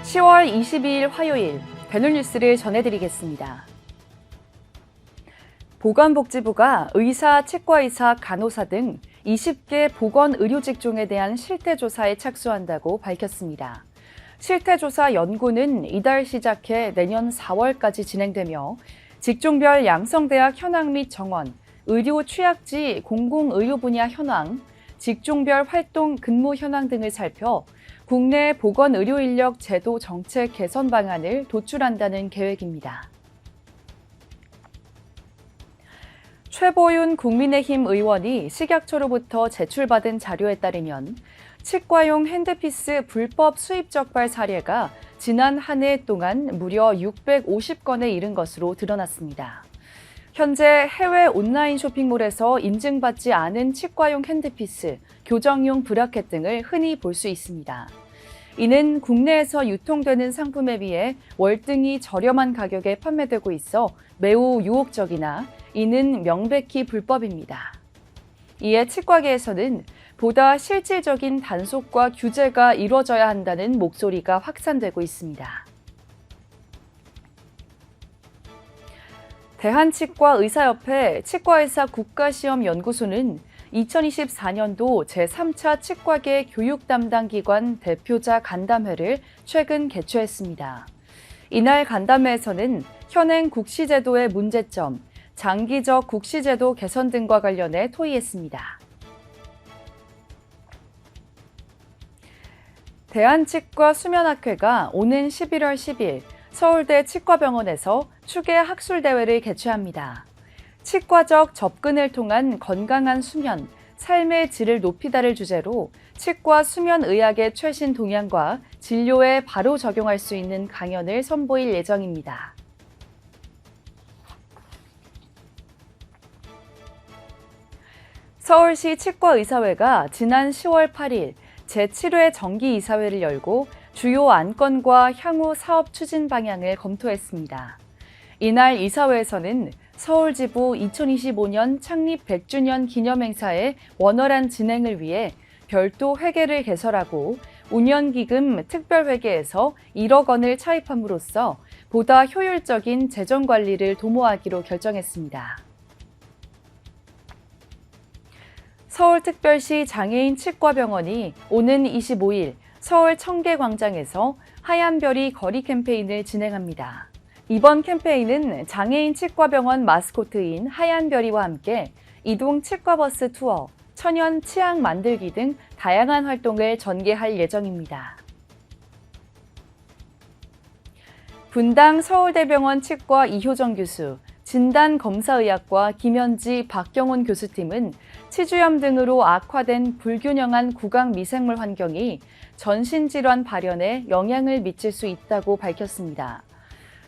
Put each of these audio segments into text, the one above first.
10월 22일 화요일 배놀 뉴스를 전해드리겠습니다. 보건복지부가 의사, 치과의사, 간호사 등 20개 보건의료 직종에 대한 실태조사에 착수한다고 밝혔습니다. 실태조사 연구는 이달 시작해 내년 4월까지 진행되며 직종별 양성대학 현황 및 정원, 의료 취약지 공공의료 분야 현황, 직종별 활동 근무 현황 등을 살펴 국내 보건의료 인력 제도 정책 개선 방안을 도출한다는 계획입니다. 최보윤 국민의힘 의원이 식약처로부터 제출받은 자료에 따르면 치과용 핸드피스 불법 수입 적발 사례가 지난 한 해 동안 무려 650건에 이른 것으로 드러났습니다. 현재 해외 온라인 쇼핑몰에서 인증받지 않은 치과용 핸드피스, 교정용 브라켓 등을 흔히 볼 수 있습니다. 이는 국내에서 유통되는 상품에 비해 월등히 저렴한 가격에 판매되고 있어 매우 유혹적이나 이는 명백히 불법입니다. 이에 치과계에서는 보다 실질적인 단속과 규제가 이루어져야 한다는 목소리가 확산되고 있습니다. 대한치과의사협회 치과의사 국가시험연구소는 2024년도 제3차 치과계 교육 담당 기관 대표자 간담회를 최근 개최했습니다. 이날 간담회에서는 현행 국시제도의 문제점, 장기적 국시제도 개선 등과 관련해 토의했습니다. 대한치과수면학회가 오는 11월 10일 서울대 치과병원에서 추계 학술대회를 개최합니다. 치과적 접근을 통한 건강한 수면, 삶의 질을 높이다를 주제로 치과 수면의학의 최신 동향과 진료에 바로 적용할 수 있는 강연을 선보일 예정입니다. 서울시 치과의사회가 지난 10월 8일 제7회 정기이사회를 열고 주요 안건과 향후 사업 추진 방향을 검토했습니다. 이날 이사회에서는 서울지부 2025년 창립 100주년 기념행사의 원활한 진행을 위해 별도 회계를 개설하고 운영기금 특별회계에서 1억 원을 차입함으로써 보다 효율적인 재정관리를 도모하기로 결정했습니다. 서울특별시 장애인 치과병원이 오는 25일 서울 청계광장에서 하얀별이 거리 캠페인을 진행합니다. 이번 캠페인은 장애인 치과병원 마스코트인 하얀별이와 함께 이동 치과버스 투어, 천연 치약 만들기 등 다양한 활동을 전개할 예정입니다. 분당 서울대병원 치과 이효정 교수, 진단검사의학과 김현지, 박경훈 교수팀은 치주염 등으로 악화된 불균형한 구강 미생물 환경이 전신질환 발현에 영향을 미칠 수 있다고 밝혔습니다.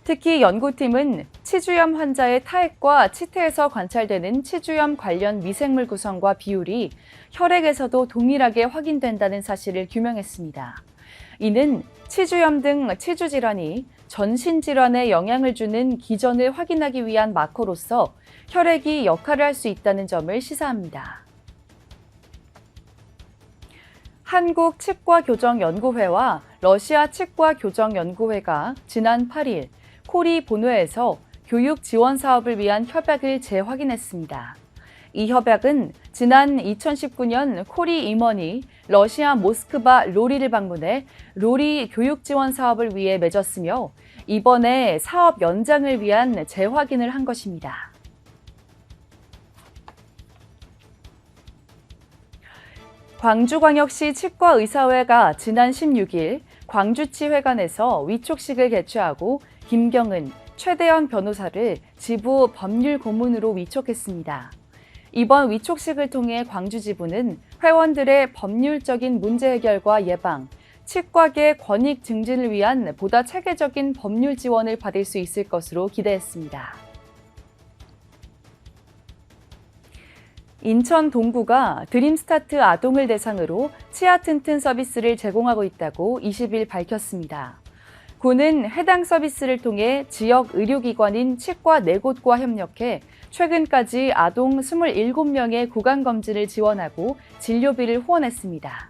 특히 연구팀은 치주염 환자의 타액과 치태에서 관찰되는 치주염 관련 미생물 구성과 비율이 혈액에서도 동일하게 확인된다는 사실을 규명했습니다. 이는 치주염 등 치주질환이 전신질환에 영향을 주는 기전을 확인하기 위한 마커로서 혈액이 역할을 할 수 있다는 점을 시사합니다. 한국치과교정연구회와 러시아치과교정연구회가 지난 8일 코리 본회에서 교육 지원 사업을 위한 협약을 재확인했습니다. 이 협약은 지난 2019년 코리 임원이 러시아 모스크바 로리를 방문해 로리 교육 지원 사업을 위해 맺었으며 이번에 사업 연장을 위한 재확인을 한 것입니다. 광주광역시 치과의사회가 지난 16일 광주치회관에서 위촉식을 개최하고 김경은, 최대현 변호사를 지부 법률 고문으로 위촉했습니다. 이번 위촉식을 통해 광주지부는 회원들의 법률적인 문제 해결과 예방, 치과계 권익 증진을 위한 보다 체계적인 법률 지원을 받을 수 있을 것으로 기대했습니다. 인천 동구가 드림스타트 아동을 대상으로 치아 튼튼 서비스를 제공하고 있다고 20일 밝혔습니다. 구는 해당 서비스를 통해 지역 의료기관인 치과 4곳과 협력해 최근까지 아동 27명의 구강검진을 지원하고 진료비를 후원했습니다.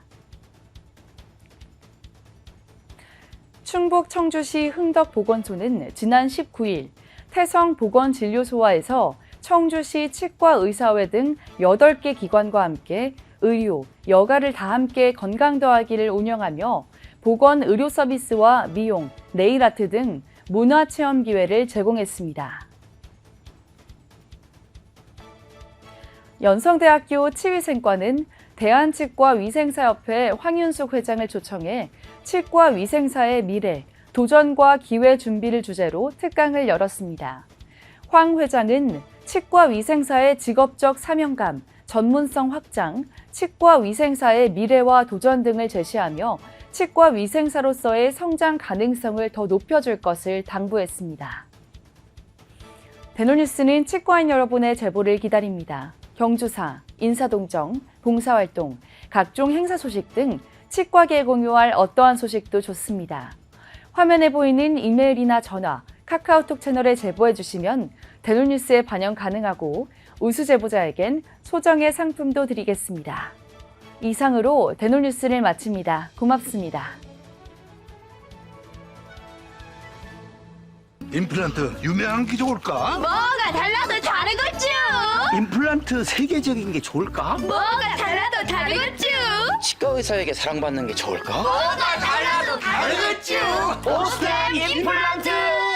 충북 청주시 흥덕보건소는 지난 19일 태성보건진료소와에서 청주시 치과의사회 등 8개 기관과 함께 의료, 여가를 다 함께 건강 더하기를 운영하며 보건 의료 서비스와 미용, 네일아트 등 문화체험 기회를 제공했습니다. 연성대학교 치위생과는 대한치과위생사협회 황윤숙 회장을 초청해 치과위생사의 미래, 도전과 기회 준비를 주제로 특강을 열었습니다. 황 회장은 치과위생사의 직업적 사명감, 전문성 확장, 치과위생사의 미래와 도전 등을 제시하며 치과위생사로서의 성장 가능성을 더 높여줄 것을 당부했습니다. 대노뉴스는 치과인 여러분의 제보를 기다립니다. 경주사, 인사동정, 봉사활동, 각종 행사 소식 등 치과계에 공유할 어떠한 소식도 좋습니다. 화면에 보이는 이메일이나 전화, 카카오톡 채널에 제보해 주시면 대노뉴스에 반영 가능하고 우수 제보자에겐 소정의 상품도 드리겠습니다. 이상으로 대노뉴스를 마칩니다. 고맙습니다. 임플란트 유명한 게 좋을까? 뭐가 달라도 다르겠죠. 임플란트 세계적인 게 좋을까? 뭐가 달라도 다르겠죠. 치과 의사에게 사랑받는 게 좋을까? 뭐가 달라도 다르겠죠. 오스템 임플란트!